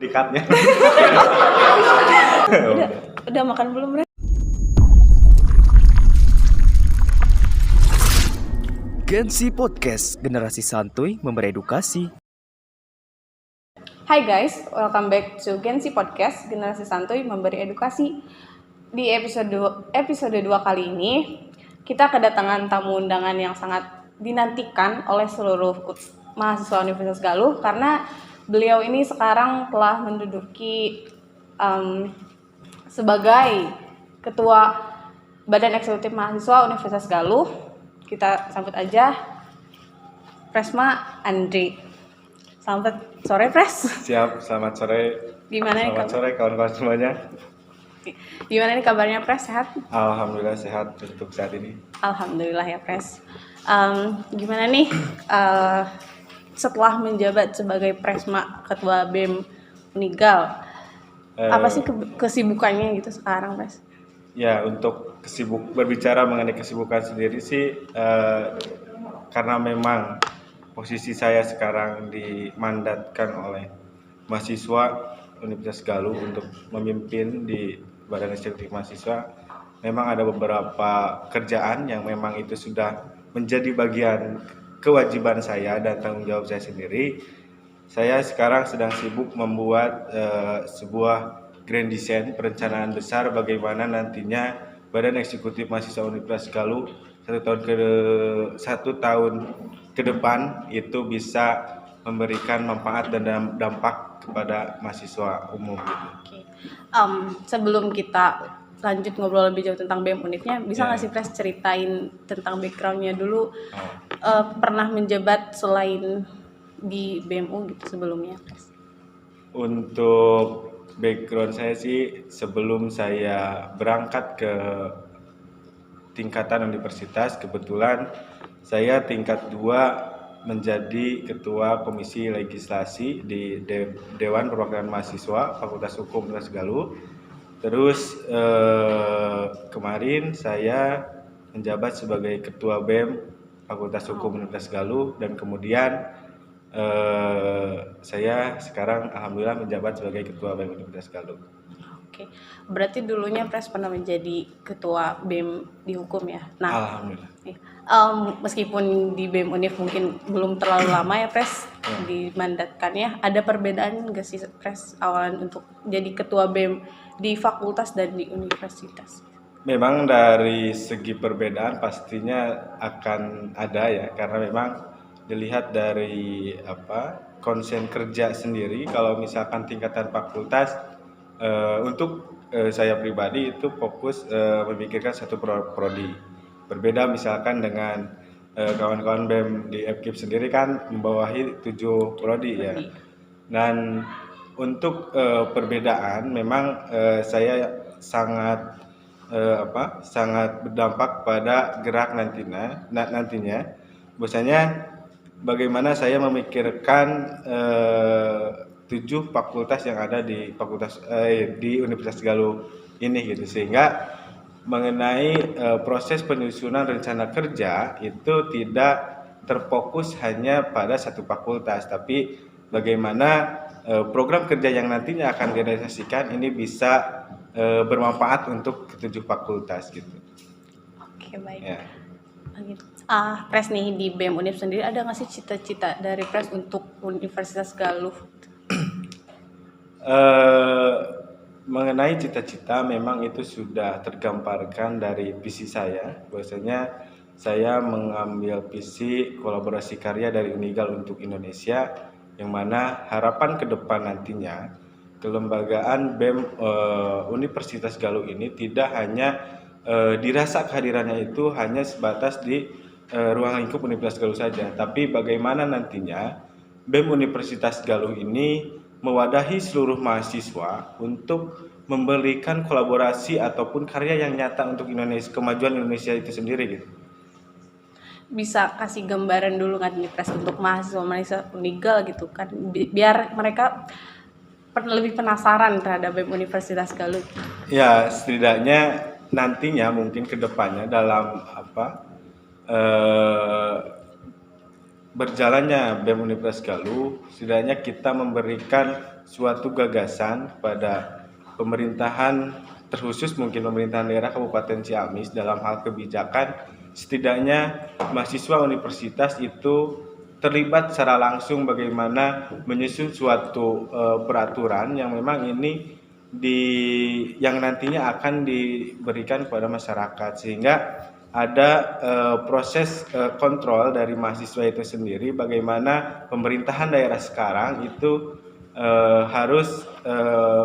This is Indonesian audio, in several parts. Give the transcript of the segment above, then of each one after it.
Dikatnya. Udah makan belum, Bre? Gensi Podcast, generasi santuy memberi edukasi. Hai guys, welcome back to Gensi Podcast, generasi santuy memberi edukasi. Di episode 2 kali ini, kita kedatangan tamu undangan yang sangat dinantikan oleh seluruh mahasiswa Universitas Galuh karena beliau ini sekarang telah menduduki sebagai Ketua Badan Eksekutif Mahasiswa Universitas Galuh. Kita sambut aja Presma Andri. Selamat sore, Pres. Siap, selamat sore. Selamat sore kawan-kawan semuanya. Gimana nih kabarnya, Pres? Sehat? Alhamdulillah sehat untuk saat ini. Alhamdulillah ya, Pres. Gimana nih setelah menjabat sebagai Presma Ketua BEM Unigal, apa sih kesibukannya gitu sekarang, Pres? Ya, untuk berbicara mengenai kesibukan sendiri sih, karena memang posisi saya sekarang dimandatkan oleh mahasiswa Universitas Galuh untuk memimpin di Badan Eksekutif Mahasiswa. Memang ada beberapa kerjaan yang memang itu sudah menjadi bagian kewajiban saya dan tanggung jawab saya sendiri. Saya sekarang sedang sibuk membuat sebuah grand design perencanaan besar bagaimana nantinya Badan Eksekutif Mahasiswa Universitas Galuh satu tahun ke depan itu bisa memberikan manfaat dan dampak kepada mahasiswa umum gitu. Oke. Sebelum kita lanjut ngobrol lebih jauh tentang BEM Unifnya, bisa nggak sih, Pres, ceritain tentang backgroundnya dulu? Pernah menjabat selain di BMU gitu sebelumnya, Pres? Untuk background saya sih, sebelum saya berangkat ke tingkatan universitas, kebetulan saya tingkat 2 menjadi ketua komisi legislasi di Dewan Perwakilan Mahasiswa Fakultas Hukum Universitas Galuh. Terus kemarin saya menjabat sebagai ketua BEM Fakultas Hukum Universitas Galuh dan kemudian saya sekarang alhamdulillah menjabat sebagai ketua BEM Universitas Galuh. Oke, berarti dulunya Pres pernah menjadi ketua BEM di hukum ya? Nah, alhamdulillah. Meskipun di BEM Unif mungkin belum terlalu lama ya, Pres, dimandatkannya, ada perbedaan nggak sih, Pres, awalan untuk jadi ketua BEM di fakultas dan di universitas? Memang dari segi perbedaan pastinya akan ada ya, karena memang dilihat dari konsen kerja sendiri. Kalau misalkan tingkatan fakultas, untuk saya pribadi itu fokus memikirkan satu prodi. Berbeda misalkan dengan kawan-kawan BEM di FKIP sendiri kan membawahi 7 prodi ya. Dan untuk perbedaan memang saya sangat berdampak pada gerak nantinya. Biasanya bagaimana saya memikirkan 7 fakultas yang ada di di Universitas Galuh ini gitu, sehingga mengenai proses penyusunan rencana kerja itu tidak terfokus hanya pada satu fakultas, tapi bagaimana program kerja yang nantinya akan direalisasikan ini bisa bermanfaat untuk ke-7 fakultas gitu. Oke, baik. Ya. Pres nih di BEM Unif sendiri ada nggak sih cita-cita dari Pres untuk Universitas Galuh? Mengenai cita-cita memang itu sudah tergambarkan dari visi saya. Bahwasanya saya mengambil visi kolaborasi karya dari Unigal untuk Indonesia, yang mana harapan ke depan nantinya kelembagaan BEM Universitas Galuh ini tidak hanya dirasa kehadirannya itu hanya sebatas di ruang lingkup Universitas Galuh saja, tapi bagaimana nantinya BEM Universitas Galuh ini mewadahi seluruh mahasiswa untuk memberikan kolaborasi ataupun karya yang nyata untuk Indonesia, kemajuan Indonesia itu sendiri gitu. Bisa kasih gambaran dulu nggak nih, Pres, untuk mahasiswa Unigal gitu kan, biar mereka lebih penasaran terhadap BEM Universitas Galuh. Ya, setidaknya nantinya mungkin kedepannya dalam berjalannya BEM Universitas Galuh, setidaknya kita memberikan suatu gagasan pada pemerintahan, terkhusus mungkin pemerintahan daerah Kabupaten Ciamis dalam hal kebijakan, setidaknya mahasiswa universitas itu terlibat secara langsung bagaimana menyusun suatu peraturan yang memang ini yang nantinya akan diberikan kepada masyarakat, sehingga ada proses kontrol dari mahasiswa itu sendiri bagaimana pemerintahan daerah sekarang itu harus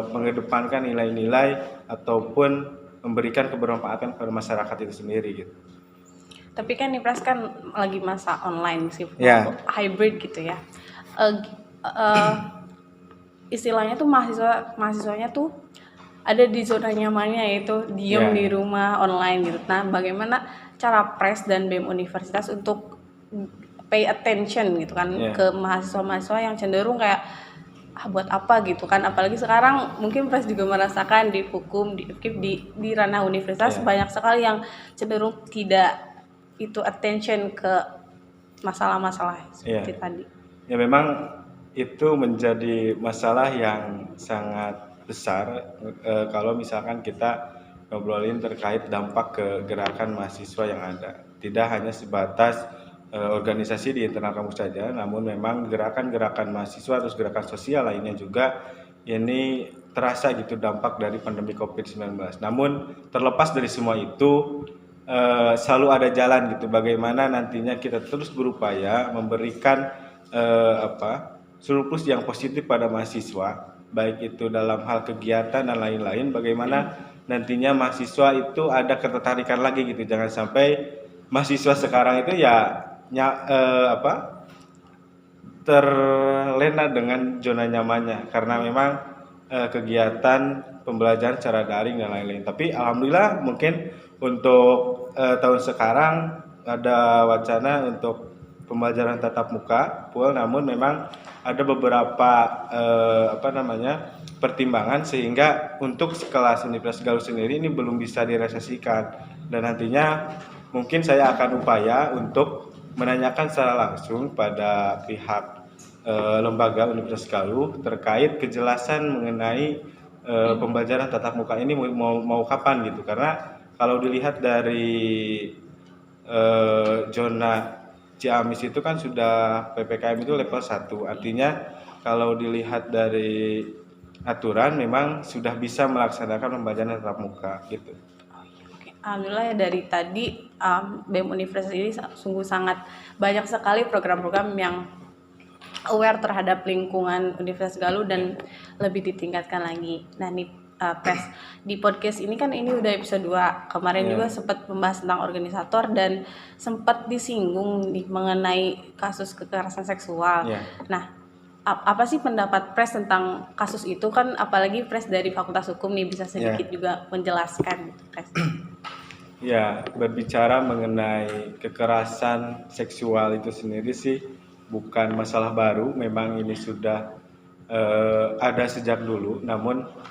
mengedepankan nilai-nilai ataupun memberikan kebermanfaatan kepada masyarakat itu sendiri gitu. Tapi kan Nipras kan lagi masa online sih, Ya. hybrid gitu ya. Istilahnya tuh mahasiswanya tuh ada di zona nyamannya, yaitu diem di rumah online gitu. Nah, bagaimana cara Pres dan BEM Universitas untuk pay attention gitu kan ke mahasiswa-mahasiswa yang cenderung kayak buat apa gitu kan, apalagi sekarang mungkin Pres juga merasakan di hukum, di ranah universitas banyak sekali yang cenderung tidak itu attention ke masalah-masalah seperti tadi. Ya memang itu menjadi masalah yang sangat besar kalau misalkan kita ngobrolin terkait dampak ke gerakan mahasiswa yang ada. Tidak hanya sebatas organisasi di internal kampus saja, namun memang gerakan-gerakan mahasiswa atau gerakan sosial lainnya juga ini terasa gitu dampak dari pandemi COVID-19. Namun terlepas dari semua itu, selalu ada jalan gitu bagaimana nantinya kita terus berupaya memberikan surplus yang positif pada mahasiswa, baik itu dalam hal kegiatan dan lain-lain, bagaimana nantinya mahasiswa itu ada ketertarikan lagi gitu. Jangan sampai mahasiswa sekarang itu terlena dengan zona nyamannya karena memang kegiatan pembelajaran secara daring dan lain-lain. Tapi alhamdulillah mungkin untuk tahun sekarang ada wacana untuk pembelajaran tatap muka full, namun memang ada beberapa pertimbangan sehingga untuk kelas Universitas Galuh sendiri ini belum bisa direalisasikan, dan nantinya mungkin saya akan upaya untuk menanyakan secara langsung pada pihak lembaga Universitas Galuh terkait kejelasan mengenai pembelajaran tatap muka ini mau kapan gitu, karena kalau dilihat dari zona Ciamis itu kan sudah PPKM itu level 1, artinya kalau dilihat dari aturan memang sudah bisa melaksanakan pembelajaran tatap muka gitu. Alhamdulillah ya, dari tadi BEM Universitas ini sungguh sangat banyak sekali program-program yang aware terhadap lingkungan Universitas Galuh dan lebih ditingkatkan lagi. Nah nih Pres, di podcast ini kan ini udah episode 2. Kemarin juga sempat membahas tentang organisator dan sempat disinggung mengenai kasus kekerasan seksual. Nah, apa sih pendapat Pres tentang kasus itu kan, apalagi Pres dari Fakultas Hukum nih, bisa sedikit juga menjelaskan Pres. Ya, berbicara mengenai kekerasan seksual itu sendiri sih bukan masalah baru, memang ini sudah ada sejak dulu, namun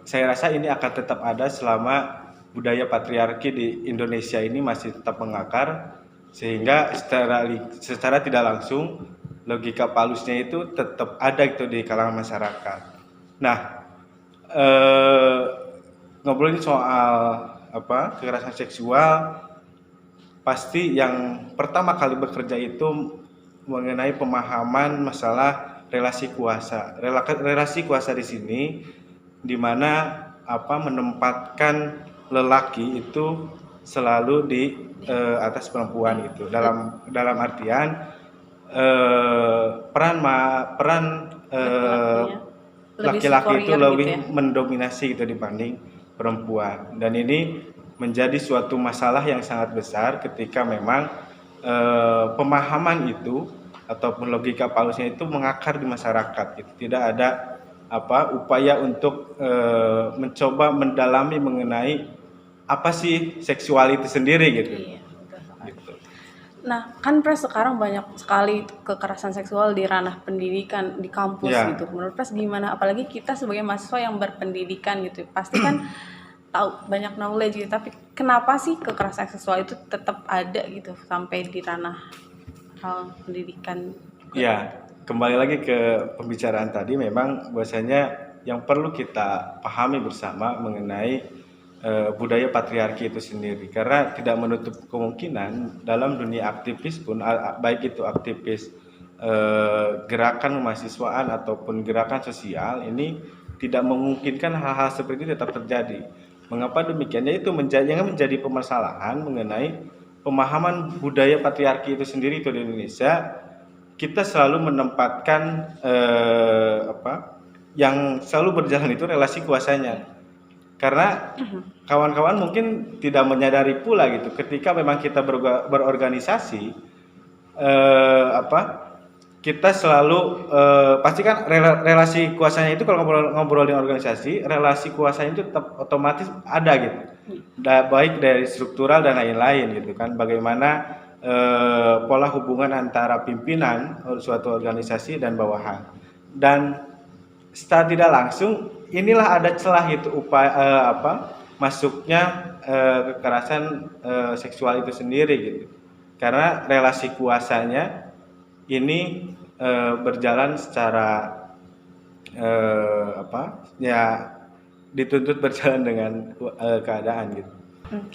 saya rasa ini akan tetap ada selama budaya patriarki di Indonesia ini masih tetap mengakar, sehingga secara tidak langsung logika palusnya itu tetap ada itu di kalangan masyarakat. Nah, ngobrolin soal kekerasan seksual, pasti yang pertama kali bekerja itu mengenai pemahaman masalah relasi kuasa. Relasi kuasa di sini di mana menempatkan lelaki itu selalu di atas perempuan gitu. Dalam artian peran laki-laki itu lebih mendominasi gitu dibanding perempuan, dan ini menjadi suatu masalah yang sangat besar ketika memang pemahaman itu ataupun logika palusnya itu mengakar di masyarakat gitu. Tidak ada upaya untuk mencoba mendalami mengenai apa sih seksual itu sendiri gitu. Gitu. Nah, kan Pres sekarang banyak sekali kekerasan seksual di ranah pendidikan di kampus gitu. Menurut Pres gimana? Apalagi kita sebagai mahasiswa yang berpendidikan gitu, pasti kan tahu banyak knowledge gitu. Tapi kenapa sih kekerasan seksual itu tetap ada gitu sampai di ranah hal pendidikan? Ya, kembali lagi ke pembicaraan tadi, memang bahwasanya yang perlu kita pahami bersama mengenai budaya patriarki itu sendiri, karena tidak menutup kemungkinan dalam dunia aktivis pun, baik itu aktivis gerakan mahasiswaan ataupun gerakan sosial, ini tidak memungkinkan hal-hal seperti itu tetap terjadi. Mengapa demikian? Yaitu menjadi permasalahan mengenai pemahaman budaya patriarki itu sendiri itu di Indonesia. Kita selalu menempatkan yang selalu berjalan itu relasi kuasanya. Karena kawan-kawan mungkin tidak menyadari pula gitu, ketika memang kita berorganisasi, kita selalu pasti kan relasi kuasanya itu, kalau ngobrol di organisasi, relasi kuasanya itu tetap otomatis ada gitu, baik dari struktural dan lain-lain gitu kan. Bagaimana pola hubungan antara pimpinan suatu organisasi dan bawahan, dan secara tidak langsung inilah ada celah itu upaya masuknya kekerasan seksual itu sendiri gitu, karena relasi kuasanya ini berjalan secara dituntut berjalan dengan keadaan gitu.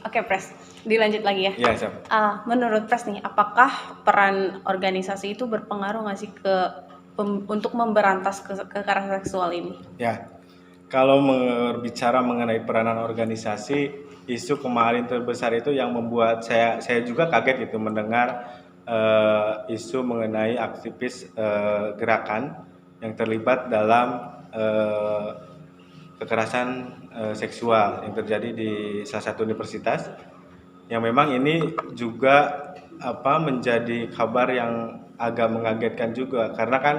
Oke, Pres, dilanjut lagi ya. Ya, siap. Menurut Pres nih, apakah peran organisasi itu berpengaruh nggak sih untuk memberantas kekerasan seksual ini? Ya, kalau berbicara mengenai peranan organisasi, isu kemarin terbesar itu yang membuat saya juga kaget gitu mendengar isu mengenai aktivis gerakan yang terlibat dalam kekerasan seksual yang terjadi di salah satu universitas, yang memang ini juga menjadi kabar yang agak mengagetkan juga, karena kan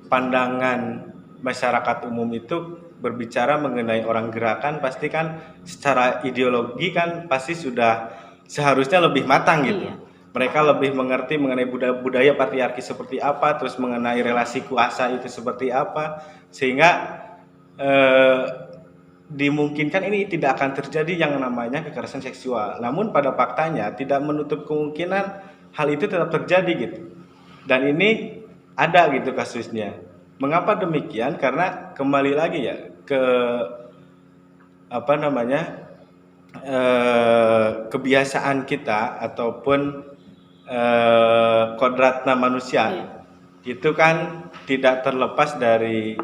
pandangan masyarakat umum itu berbicara mengenai orang gerakan pasti kan secara ideologi kan pasti sudah seharusnya lebih matang gitu. Iya. Mereka lebih mengerti mengenai budaya patriarki seperti apa, terus mengenai relasi kuasa itu seperti apa, sehingga dimungkinkan ini tidak akan terjadi yang namanya kekerasan seksual. Namun pada faktanya tidak menutup kemungkinan hal itu tetap terjadi gitu. Dan ini ada gitu kasusnya. Mengapa demikian? Karena kembali lagi ya ke kebiasaan kita ataupun kodratna manusia. Itu kan tidak terlepas dari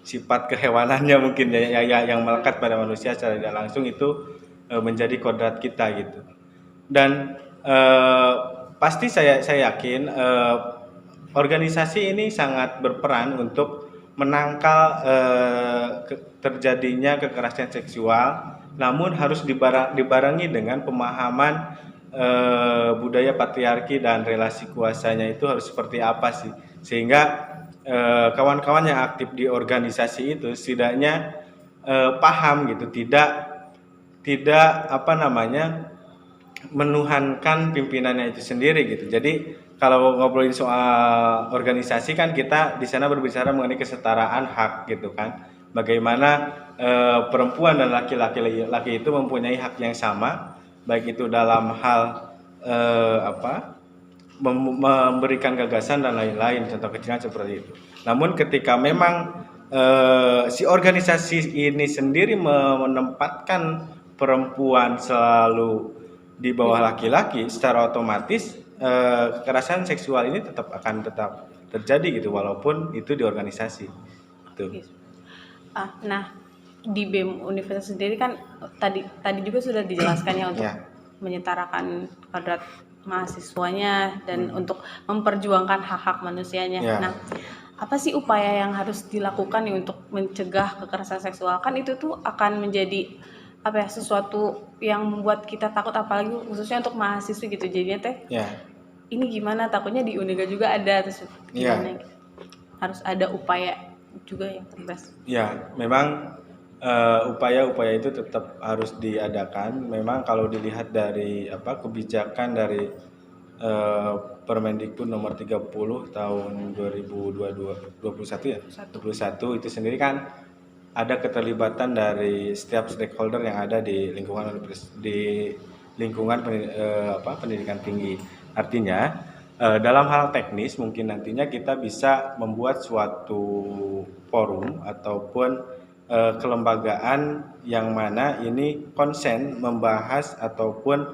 sifat kehewanannya mungkin ya, yang melekat pada manusia secara tidak langsung, itu menjadi kodrat kita gitu. Dan pasti saya yakin organisasi ini sangat berperan untuk menangkal terjadinya kekerasan seksual, namun harus dibarengi dengan pemahaman budaya patriarki dan relasi kuasanya itu harus seperti apa sih, sehingga kawan-kawan yang aktif di organisasi itu setidaknya paham gitu, tidak menuhankan pimpinannya itu sendiri gitu. Jadi kalau ngobrolin soal organisasi kan kita di sana berbicara mengenai kesetaraan hak gitu kan. Bagaimana perempuan dan laki-laki itu mempunyai hak yang sama, baik itu dalam hal memberikan gagasan dan lain-lain, contoh kecilnya seperti itu. Namun ketika memang si organisasi ini sendiri menempatkan perempuan selalu di bawah laki-laki, secara otomatis kekerasan seksual ini tetap terjadi gitu, walaupun itu di organisasi. Gitu. Nah, di BEM Universitas sendiri kan tadi juga sudah dijelaskan ya untuk menyetarakan kodrat mahasiswanya dan untuk memperjuangkan hak-hak manusianya. Nah, apa sih upaya yang harus dilakukan nih untuk mencegah kekerasan seksual? Kan itu tuh akan menjadi sesuatu yang membuat kita takut, apalagi khususnya untuk mahasiswa gitu. Jadinya ini gimana, takutnya di Uniga juga ada, terus gimana gitu. Harus ada upaya juga yang tegas. Ya, memang upaya-upaya itu tetap harus diadakan. Memang kalau dilihat dari kebijakan dari Permendikbud nomor 30 tahun 2021 ya. 21 itu sendiri kan ada keterlibatan dari setiap stakeholder yang ada di lingkungan pendidikan tinggi. Artinya Dalam hal teknis mungkin nantinya kita bisa membuat suatu forum ataupun kelembagaan yang mana ini konsen membahas ataupun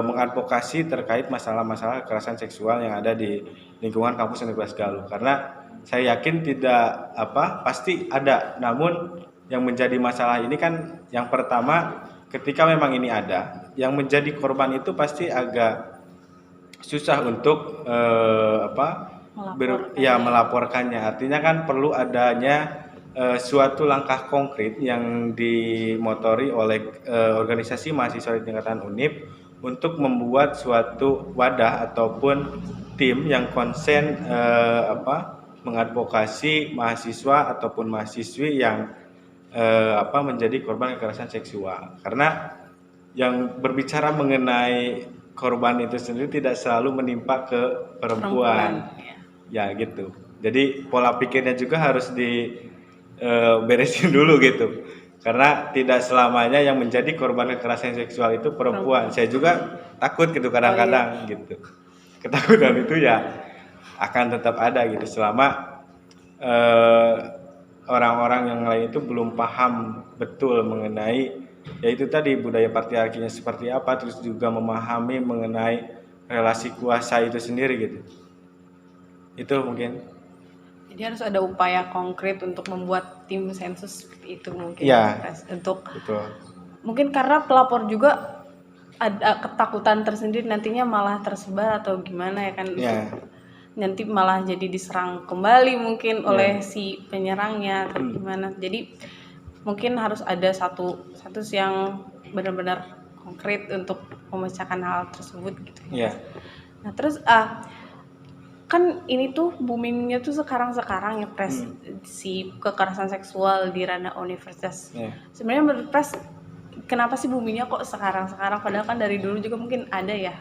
mengadvokasi terkait masalah-masalah kekerasan seksual yang ada di lingkungan kampus Universitas Galuh. Karena saya yakin tidak pasti ada, namun yang menjadi masalah ini kan yang pertama ketika memang ini ada, yang menjadi korban itu pasti agak susah untuk melaporkannya. Artinya kan perlu adanya suatu langkah konkret yang dimotori oleh organisasi mahasiswa di tingkatan UNIP untuk membuat suatu wadah ataupun tim yang konsen mengadvokasi mahasiswa ataupun mahasiswi yang menjadi korban kekerasan seksual. Karena yang berbicara mengenai korban itu sendiri tidak selalu menimpa ke perempuan. Ya gitu. Jadi pola pikirnya juga harus diberesin dulu gitu. Karena tidak selamanya yang menjadi korban kekerasan seksual itu perempuan. Saya juga takut gitu kadang-kadang gitu. Ketakutan itu ya akan tetap ada gitu selama orang-orang yang lain itu belum paham betul mengenai yaitu tadi budaya patriarkinya seperti apa, terus juga memahami mengenai relasi kuasa itu sendiri gitu. Itu mungkin. Jadi harus ada upaya konkret untuk membuat tim sensus seperti itu mungkin. Ya, untuk betul. Mungkin karena pelapor juga ada ketakutan tersendiri nantinya malah tersebar atau gimana ya kan. Ya. Nanti malah jadi diserang kembali mungkin oleh si penyerangnya atau gimana. Jadi mungkin harus ada satu yang benar-benar konkret untuk memecahkan hal tersebut gitu. Iya. Nah terus kan ini tuh boomingnya tuh sekarang ya Pres, si kekerasan seksual di ranah universitas. Sebenarnya menurut Pres kenapa sih boomingnya kok sekarang padahal kan dari dulu juga mungkin ada ya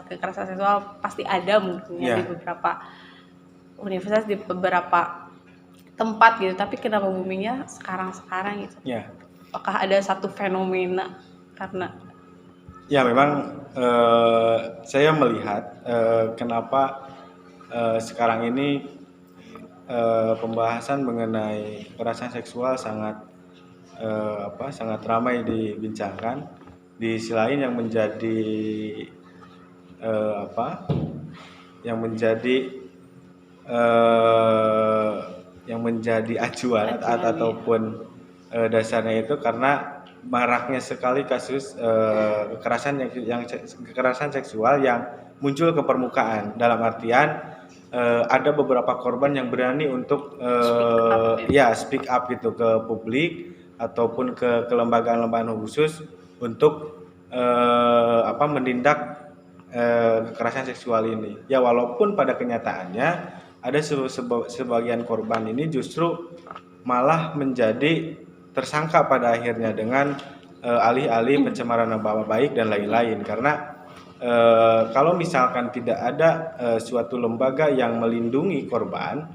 kekerasan seksual pasti ada mungkin di beberapa universitas, di beberapa tempat gitu, tapi kenapa boomingnya sekarang gitu? Apakah ada satu fenomena karena? Ya memang saya melihat kenapa sekarang ini pembahasan mengenai kekerasan seksual sangat ramai dibincangkan. Di sisi lain yang menjadi yang menjadi acuan ataupun dasarnya itu karena maraknya sekali kasus kekerasan seksual yang muncul ke permukaan, dalam artian ada beberapa korban yang berani untuk speak up gitu ke publik ataupun ke lembagaan-lembagaan khusus untuk menindak kekerasan seksual ini. Ya walaupun pada kenyataannya ada sebagian korban ini justru malah menjadi tersangka pada akhirnya dengan alih-alih pencemaran nama baik dan lain-lain. Karena kalau misalkan tidak ada suatu lembaga yang melindungi korban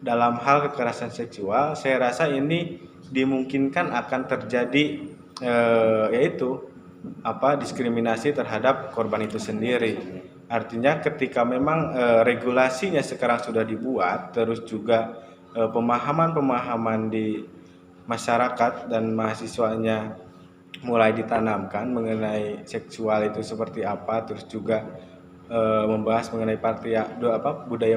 dalam hal kekerasan seksual, saya rasa ini dimungkinkan akan terjadi diskriminasi terhadap korban itu sendiri. Artinya ketika memang regulasinya sekarang sudah dibuat, terus juga pemahaman di masyarakat dan mahasiswanya mulai ditanamkan mengenai seksual itu seperti apa, terus juga membahas mengenai budaya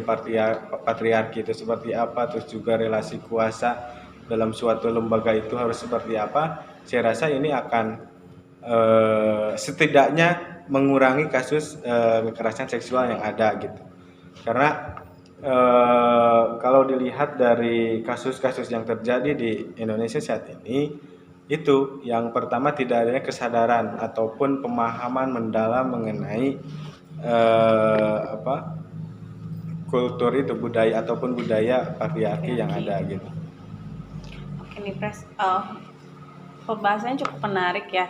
patriarki itu seperti apa, terus juga relasi kuasa dalam suatu lembaga itu harus seperti apa. Saya rasa ini akan setidaknya mengurangi kasus kekerasan seksual yang ada gitu. Karena kalau dilihat dari kasus-kasus yang terjadi di Indonesia saat ini, itu yang pertama tidak adanya kesadaran ataupun pemahaman mendalam mengenai kultur itu, budaya ataupun budaya patriarki yang ada gitu. Oke nih Pres, pembahasannya cukup menarik ya.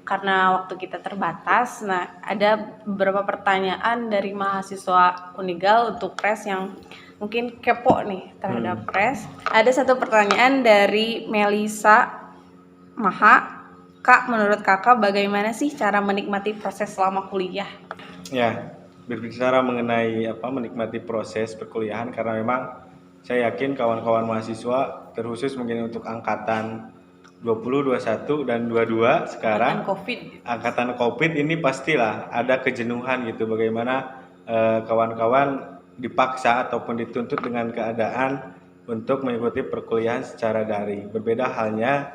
Karena waktu kita terbatas, nah ada beberapa pertanyaan dari mahasiswa Unigal untuk Pres yang mungkin kepo nih terhadap Pres. Ada satu pertanyaan dari Melisa Maha. Kak, menurut kakak bagaimana sih cara menikmati proses selama kuliah? Ya, berbicara mengenai menikmati proses perkuliahan, karena memang saya yakin kawan-kawan mahasiswa terkhusus mungkin untuk angkatan 20, 21 dan 22 sekarang angkatan Covid ini pastilah ada kejenuhan gitu, bagaimana kawan-kawan dipaksa ataupun dituntut dengan keadaan untuk mengikuti perkuliahan secara daring. Berbeda halnya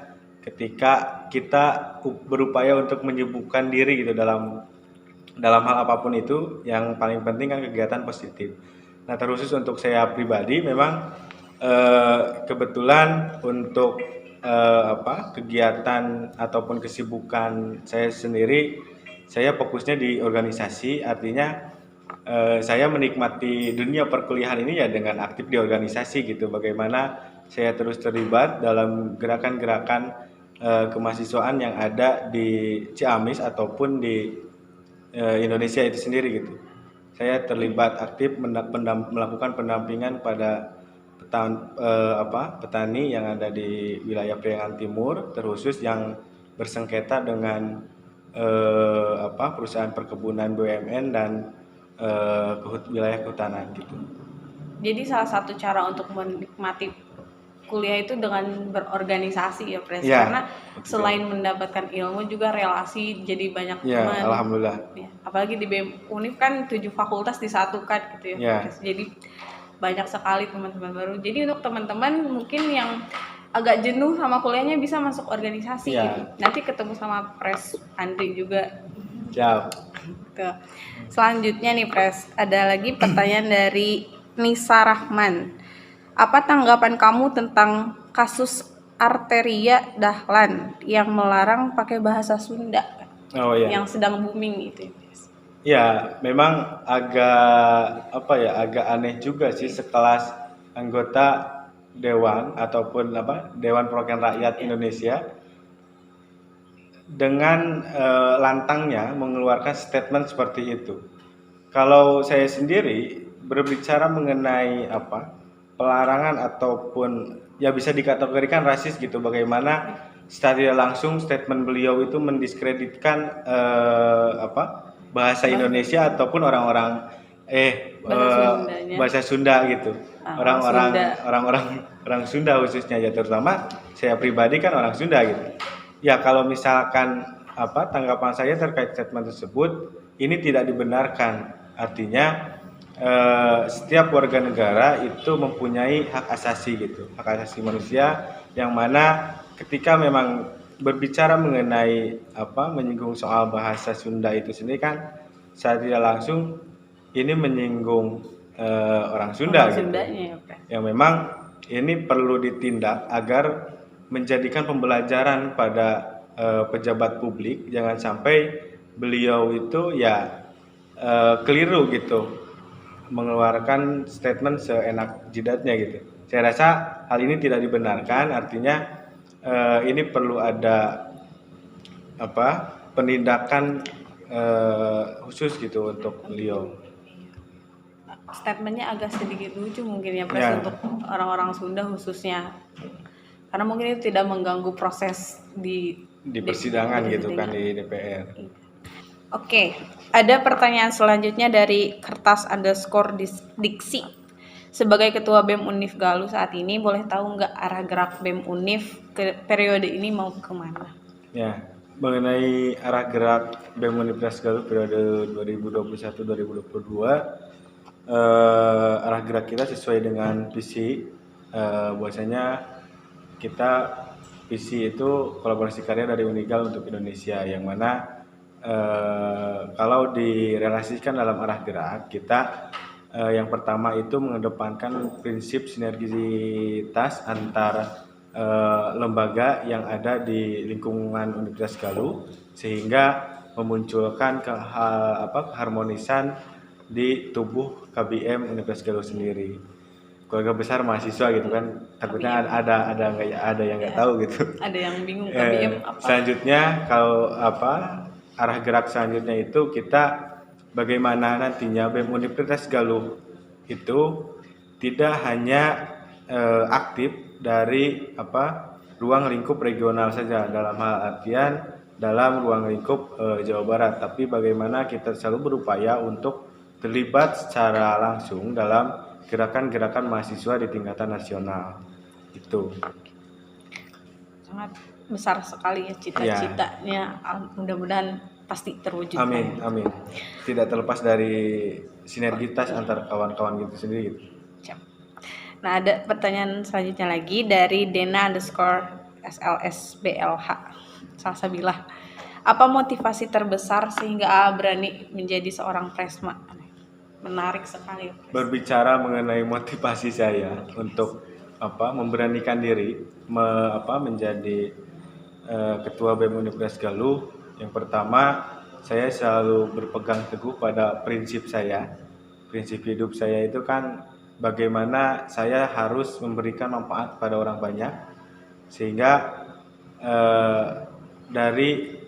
ketika kita berupaya untuk menyibukkan diri gitu dalam hal apapun itu, yang paling penting kan kegiatan positif. Nah, terkhusus untuk saya pribadi memang kebetulan untuk kegiatan ataupun kesibukan saya sendiri, saya fokusnya di organisasi, artinya saya menikmati dunia perkuliahan ini ya dengan aktif di organisasi gitu. Bagaimana saya terus terlibat dalam gerakan-gerakan kemahasiswaan yang ada di Ciamis ataupun di Indonesia itu sendiri gitu. Saya terlibat aktif melakukan pendampingan pada petani yang ada di wilayah Priangan Timur, terkhusus yang bersengketa dengan perusahaan perkebunan BUMN dan wilayah kehutanan gitu. Jadi salah satu cara untuk menikmati kuliah itu dengan berorganisasi ya, Pres. Ya, karena betul. Selain mendapatkan ilmu juga relasi, jadi banyak Ya, teman. alhamdulillah. Ya, apalagi di BEM Univ kan 7 fakultas disatukan gitu ya, Ya. Pres. Jadi banyak sekali teman-teman baru. Jadi untuk teman-teman mungkin yang agak jenuh sama kuliahnya bisa masuk organisasi. Ya. Gitu. Nanti ketemu sama Pres Andri juga. Siap. Gitu. Selanjutnya nih, Pres, ada lagi pertanyaan dari Nisa Rahman. Apa tanggapan kamu tentang kasus Arteria Dahlan yang melarang pakai bahasa Sunda? Oh iya. Yang sedang booming itu. Ya, memang agak aneh juga sih sekelas anggota dewan ataupun Dewan Perwakilan Rakyat Indonesia dengan lantangnya mengeluarkan statement seperti itu. Kalau saya sendiri berbicara mengenai pelarangan ataupun ya bisa dikategorikan rasis gitu, bagaimana secara tidak langsung statement beliau itu mendiskreditkan bahasa Indonesia ataupun orang-orang bahasa Sunda gitu. Orang-orang Sunda khususnya ya, terutama saya pribadi kan orang Sunda gitu. Ya, kalau misalkan tanggapan saya terkait statement tersebut, ini tidak dibenarkan. Artinya setiap warga negara itu mempunyai hak asasi gitu, hak asasi manusia, yang mana ketika memang berbicara mengenai menyinggung soal bahasa Sunda itu sendiri kan secara tidak langsung ini menyinggung orang Sunda gitu. Yang memang ini perlu ditindak agar menjadikan pembelajaran pada pejabat publik, jangan sampai beliau itu ya keliru gitu mengeluarkan statement seenak jidatnya gitu. Saya rasa hal ini tidak dibenarkan, artinya ini perlu ada penindakan khusus gitu untuk beliau. Statementnya agak sedikit lucu mungkin ya, Pres, untuk orang-orang Sunda khususnya, karena mungkin itu tidak mengganggu proses di persidangan gitu kan di DPR. Oke, ada pertanyaan selanjutnya dari kertas_diksi. Sebagai ketua BEM Univ Galuh saat ini, boleh tahu nggak arah gerak BEM Univ ke periode ini mau kemana? Ya, mengenai arah gerak BEM Universitas Galuh periode 2021-2022, arah gerak kita sesuai dengan visi. Bahwasanya kita visi itu kolaborasi karya dari Unigal untuk Indonesia, yang mana kalau direlasikan dalam arah gerak kita, yang pertama itu mengedepankan prinsip sinergisitas antar lembaga yang ada di lingkungan Universitas Galuh, sehingga memunculkan keharmonisan di tubuh KBM Universitas Galuh sendiri. Keluarga besar mahasiswa gitu kan, takutnya ada yang nggak tahu gitu. Ada yang bingung KBM apa? Selanjutnya kalau arah gerak selanjutnya itu kita bagaimana nantinya BEM Universitas Galuh itu tidak hanya aktif dari ruang lingkup regional saja, dalam hal artian dalam ruang lingkup Jawa Barat, tapi bagaimana kita selalu berupaya untuk terlibat secara langsung dalam gerakan-gerakan mahasiswa di tingkatan nasional. Itu. Sangat besar sekali ya cita-citanya. Mudah-mudahan pasti terwujud. Amin, amin. Tidak terlepas dari sinergitas antar kawan-kawan gitu sendiri. Gitu. Siap. Nah, ada pertanyaan selanjutnya lagi dari Dena_SLSBLH Salsabilah. Apa motivasi terbesar sehingga AA berani menjadi seorang presma? Menarik sekali. Berbicara mengenai motivasi saya untuk memberanikan diri menjadi ketua BEM Universitas Galuh. Yang pertama, saya selalu berpegang teguh pada prinsip saya. Prinsip hidup saya itu kan bagaimana saya harus memberikan manfaat pada orang banyak, sehingga dari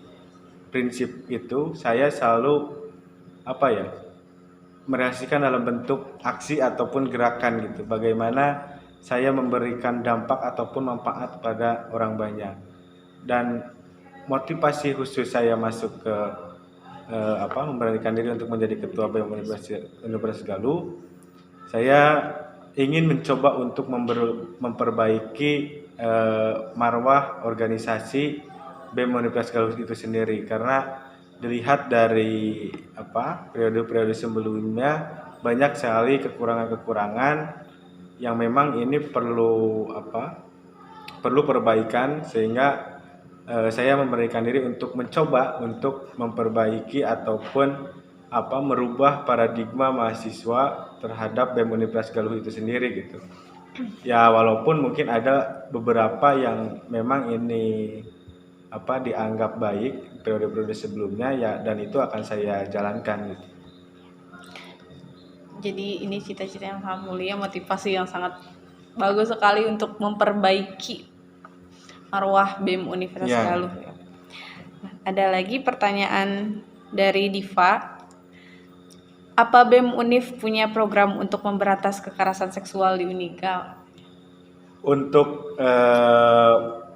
prinsip itu saya selalu merealisasikan dalam bentuk aksi ataupun gerakan gitu. Bagaimana saya memberikan dampak ataupun manfaat pada orang banyak. Dan motivasi khusus saya masuk ke memberanikan diri untuk menjadi ketua BEM Universitas Galuh, saya ingin mencoba untuk memperbaiki marwah organisasi BEM Universitas Galuh itu sendiri, karena dilihat dari periode-periode sebelumnya banyak sekali kekurangan-kekurangan yang memang ini perlu perbaikan, sehingga saya memberikan diri untuk mencoba untuk memperbaiki ataupun merubah paradigma mahasiswa terhadap BEM Universitas Galuh itu sendiri gitu. Ya walaupun mungkin ada beberapa yang memang ini dianggap baik periode-periode sebelumnya ya, dan itu akan saya jalankan gitu. Jadi ini cita-cita yang sangat mulia, motivasi yang sangat bagus sekali untuk memperbaiki marwah BEM Universitas Galuh. Nah, ada lagi pertanyaan dari Diva. Apa BEM Univ punya program untuk memberantas kekerasan seksual di Unigal? Untuk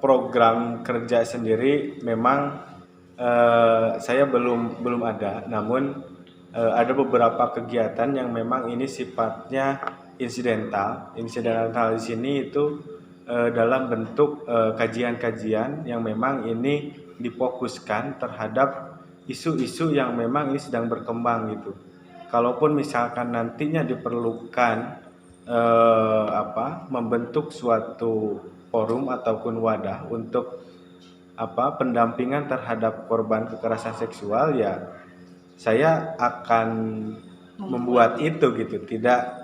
program kerja sendiri memang saya belum ada, namun ada beberapa kegiatan yang memang ini sifatnya insidental. Insidental di sini itu dalam bentuk kajian-kajian yang memang ini difokuskan terhadap isu-isu yang memang ini sedang berkembang gitu. Kalaupun misalkan nantinya diperlukan membentuk suatu forum ataupun wadah untuk pendampingan terhadap korban kekerasan seksual, ya saya akan membuat itu gitu, tidak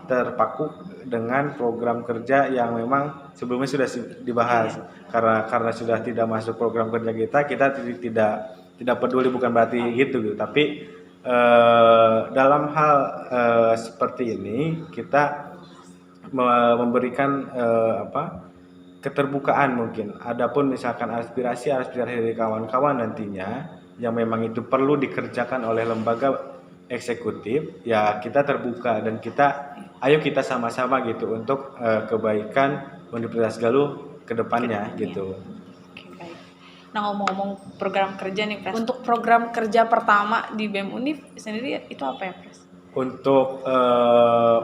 terpaku dengan program kerja yang memang sebelumnya sudah dibahas. Karena sudah tidak masuk program kerja kita tidak peduli, bukan berarti gitu. Tapi dalam hal seperti ini kita memberikan keterbukaan mungkin. Adapun misalkan aspirasi dari kawan-kawan nantinya yang memang itu perlu dikerjakan oleh lembaga eksekutif, ya kita terbuka dan ayo kita sama-sama gitu untuk kebaikan Universitas Galuh ke depannya gitu. Oke, baik. Nah, ngomong-ngomong program kerja nih, Pres. Untuk program kerja pertama di BEM Univ sendiri itu apa ya, Pres? Untuk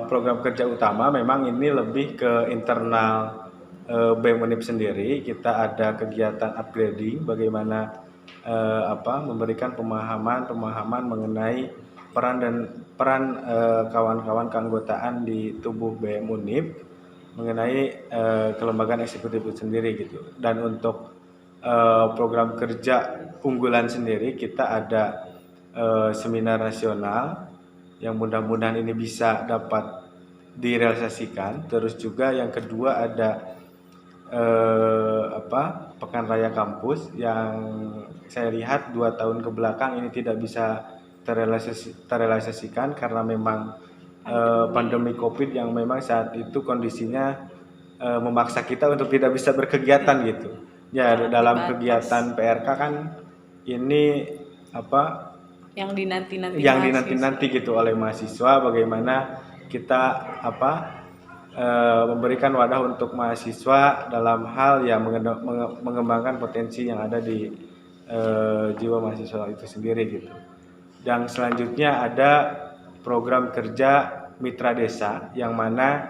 program kerja utama memang ini lebih ke internal BEM Univ sendiri. Kita ada kegiatan upgrading, bagaimana memberikan pemahaman mengenai peran kawan-kawan keanggotaan di tubuh BEM Univ mengenai kelembagaan eksekutif itu sendiri gitu. Dan untuk program kerja unggulan sendiri kita ada seminar nasional yang mudah-mudahan ini bisa dapat direalisasikan. Terus juga yang kedua ada Pekan Raya Kampus yang saya lihat 2 tahun ke belakang ini tidak bisa terrealisasikan karena memang pandemi Covid yang memang saat itu kondisinya memaksa kita untuk tidak bisa berkegiatan gitu. Ya dalam kegiatan PRK kan ini yang dinanti-nanti gitu oleh mahasiswa, bagaimana kita memberikan wadah untuk mahasiswa dalam hal yang mengembangkan potensi yang ada di jiwa mahasiswa itu sendiri gitu. Dan selanjutnya ada program kerja Mitra Desa yang mana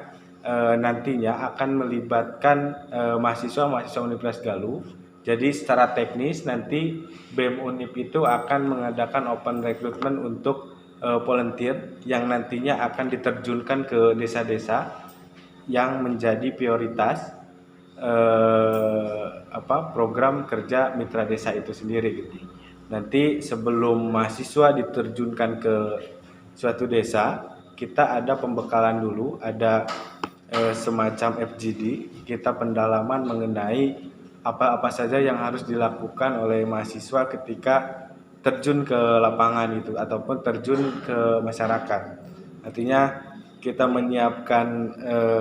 nantinya akan melibatkan mahasiswa Universitas Galuh. Jadi secara teknis nanti BEM Unip itu akan mengadakan open recruitment untuk volunteer yang nantinya akan diterjunkan ke desa-desa yang menjadi prioritas program kerja Mitra Desa itu sendiri gitu. Nanti sebelum mahasiswa diterjunkan ke suatu desa, kita ada pembekalan dulu, ada semacam FGD, kita pendalaman mengenai apa-apa saja yang harus dilakukan oleh mahasiswa ketika terjun ke lapangan itu ataupun terjun ke masyarakat. Artinya kita menyiapkan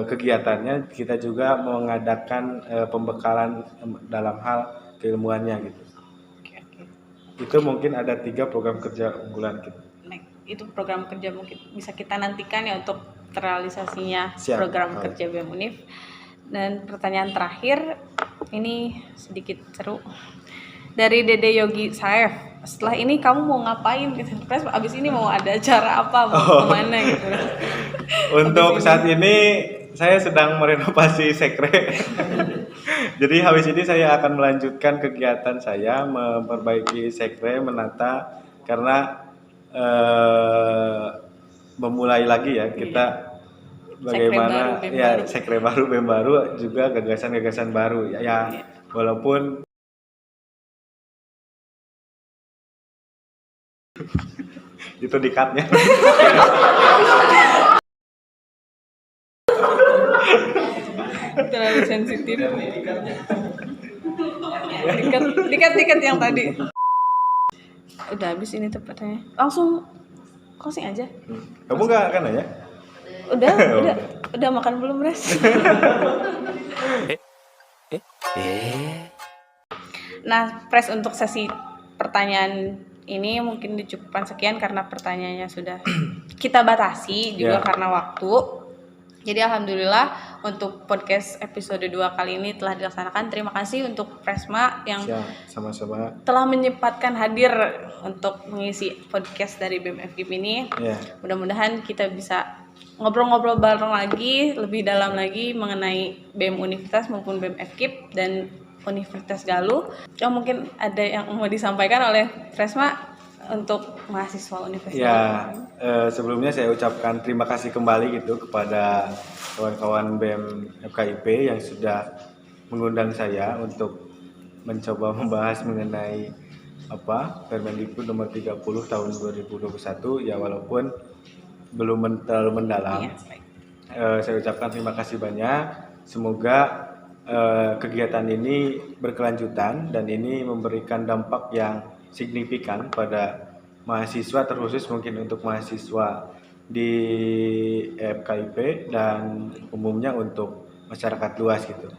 kegiatannya, kita juga mengadakan pembekalan dalam hal keilmuannya gitu. Itu mungkin ada 3 program kerja unggulan kita. Itu program kerja mungkin bisa kita nantikan ya untuk terrealisasinya. Siap. Program kerja BEM Unif. Dan pertanyaan terakhir ini sedikit seru dari Dede Yogi Saef. Setelah ini kamu mau ngapain gitu? Terus abis ini mau ada acara apa, mau kemana gitu? Untuk saat ini saya sedang merenovasi sekre. Jadi habis ini saya akan melanjutkan kegiatan saya memperbaiki sekre, menata, karena memulai lagi ya kita bagaimana sekre baru, BEM baru, juga gagasan-gagasan baru ya. Walaupun itu di-cut-nya. Terlalu sensitif. Dikat yang tadi. Udah habis ini tepatnya. Langsung closing aja. Kamu nggak akan nanya? Udah makan belum, Res? Nah, Pres, untuk sesi pertanyaan ini mungkin dicukupkan sekian karena pertanyaannya sudah kita batasi juga karena waktu. Jadi alhamdulillah untuk podcast episode 2 kali ini telah dilaksanakan. Terima kasih untuk Presma yang sama-sama telah menyempatkan hadir untuk mengisi podcast dari BEM FKIP ini. Mudah-mudahan kita bisa ngobrol-ngobrol bareng lagi, lebih dalam lagi mengenai BEM Universitas maupun BEM FKIP dan Universitas Galuh. Mungkin ada yang mau disampaikan oleh Presma untuk mahasiswa Universitas Galuh. Sebelumnya saya ucapkan terima kasih kembali gitu kepada kawan-kawan BEM FKIP yang sudah mengundang saya untuk mencoba membahas mengenai Permendikbud nomor 30 tahun 2021 ya, walaupun belum terlalu mendalam. Saya ucapkan terima kasih banyak. Semoga kegiatan ini berkelanjutan dan ini memberikan dampak yang signifikan pada mahasiswa, terkhusus mungkin untuk mahasiswa di FKIP dan umumnya untuk masyarakat luas gitu.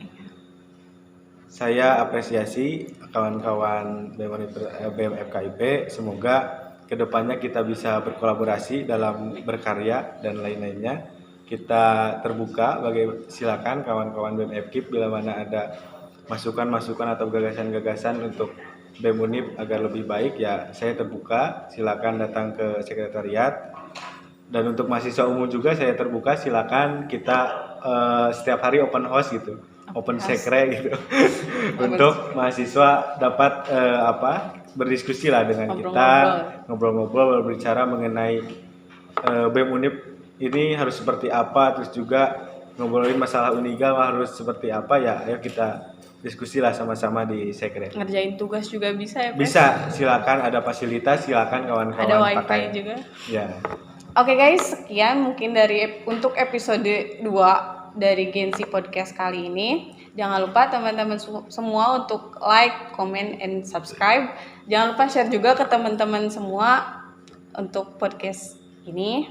Saya apresiasi kawan-kawan BEM FKIP, semoga kedepannya kita bisa berkolaborasi dalam berkarya dan lain-lainnya. Kita terbuka, silakan kawan-kawan BEM FKIP bila mana ada masukan-masukan atau gagasan-gagasan untuk BEM Unip agar lebih baik ya, saya terbuka, silakan datang ke sekretariat. Dan untuk mahasiswa umum juga saya terbuka, silakan kita setiap hari open house gitu, open sekre gitu. Untuk mahasiswa dapat berdiskusi lah dengan kita, ngobrol-ngobrol, berbicara mengenai BEM Unip ini harus seperti apa, terus juga ngobrolin masalah Unigal harus seperti apa ya. Ayo kita diskusi lah sama-sama di sekre. Ngerjain tugas juga bisa ya, Pres? Bisa, silakan, ada fasilitas, silakan kawan-kawan ada wifi pakai juga. Ya. Oke guys, sekian mungkin untuk episode 2 dari Gensi Podcast kali ini. Jangan lupa teman-teman semua untuk like, comment, and subscribe. Jangan lupa share juga ke teman-teman semua untuk podcast ini.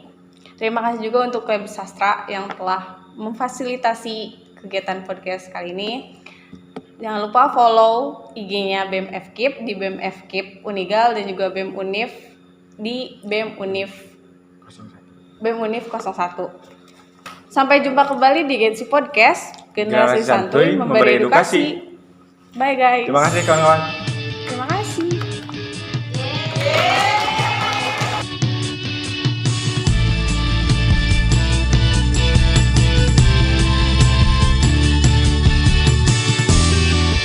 Terima kasih juga untuk Web Sastra yang telah memfasilitasi kegiatan podcast kali ini. Jangan lupa follow IG-nya BEM FKIP di BEM FKIP Unigal dan juga BEM Unif di BEM Unif 01. Sampai jumpa kembali di Gensi Podcast, Generasi Santuy Memberi Edukasi. Bye guys. Terima kasih kawan-kawan.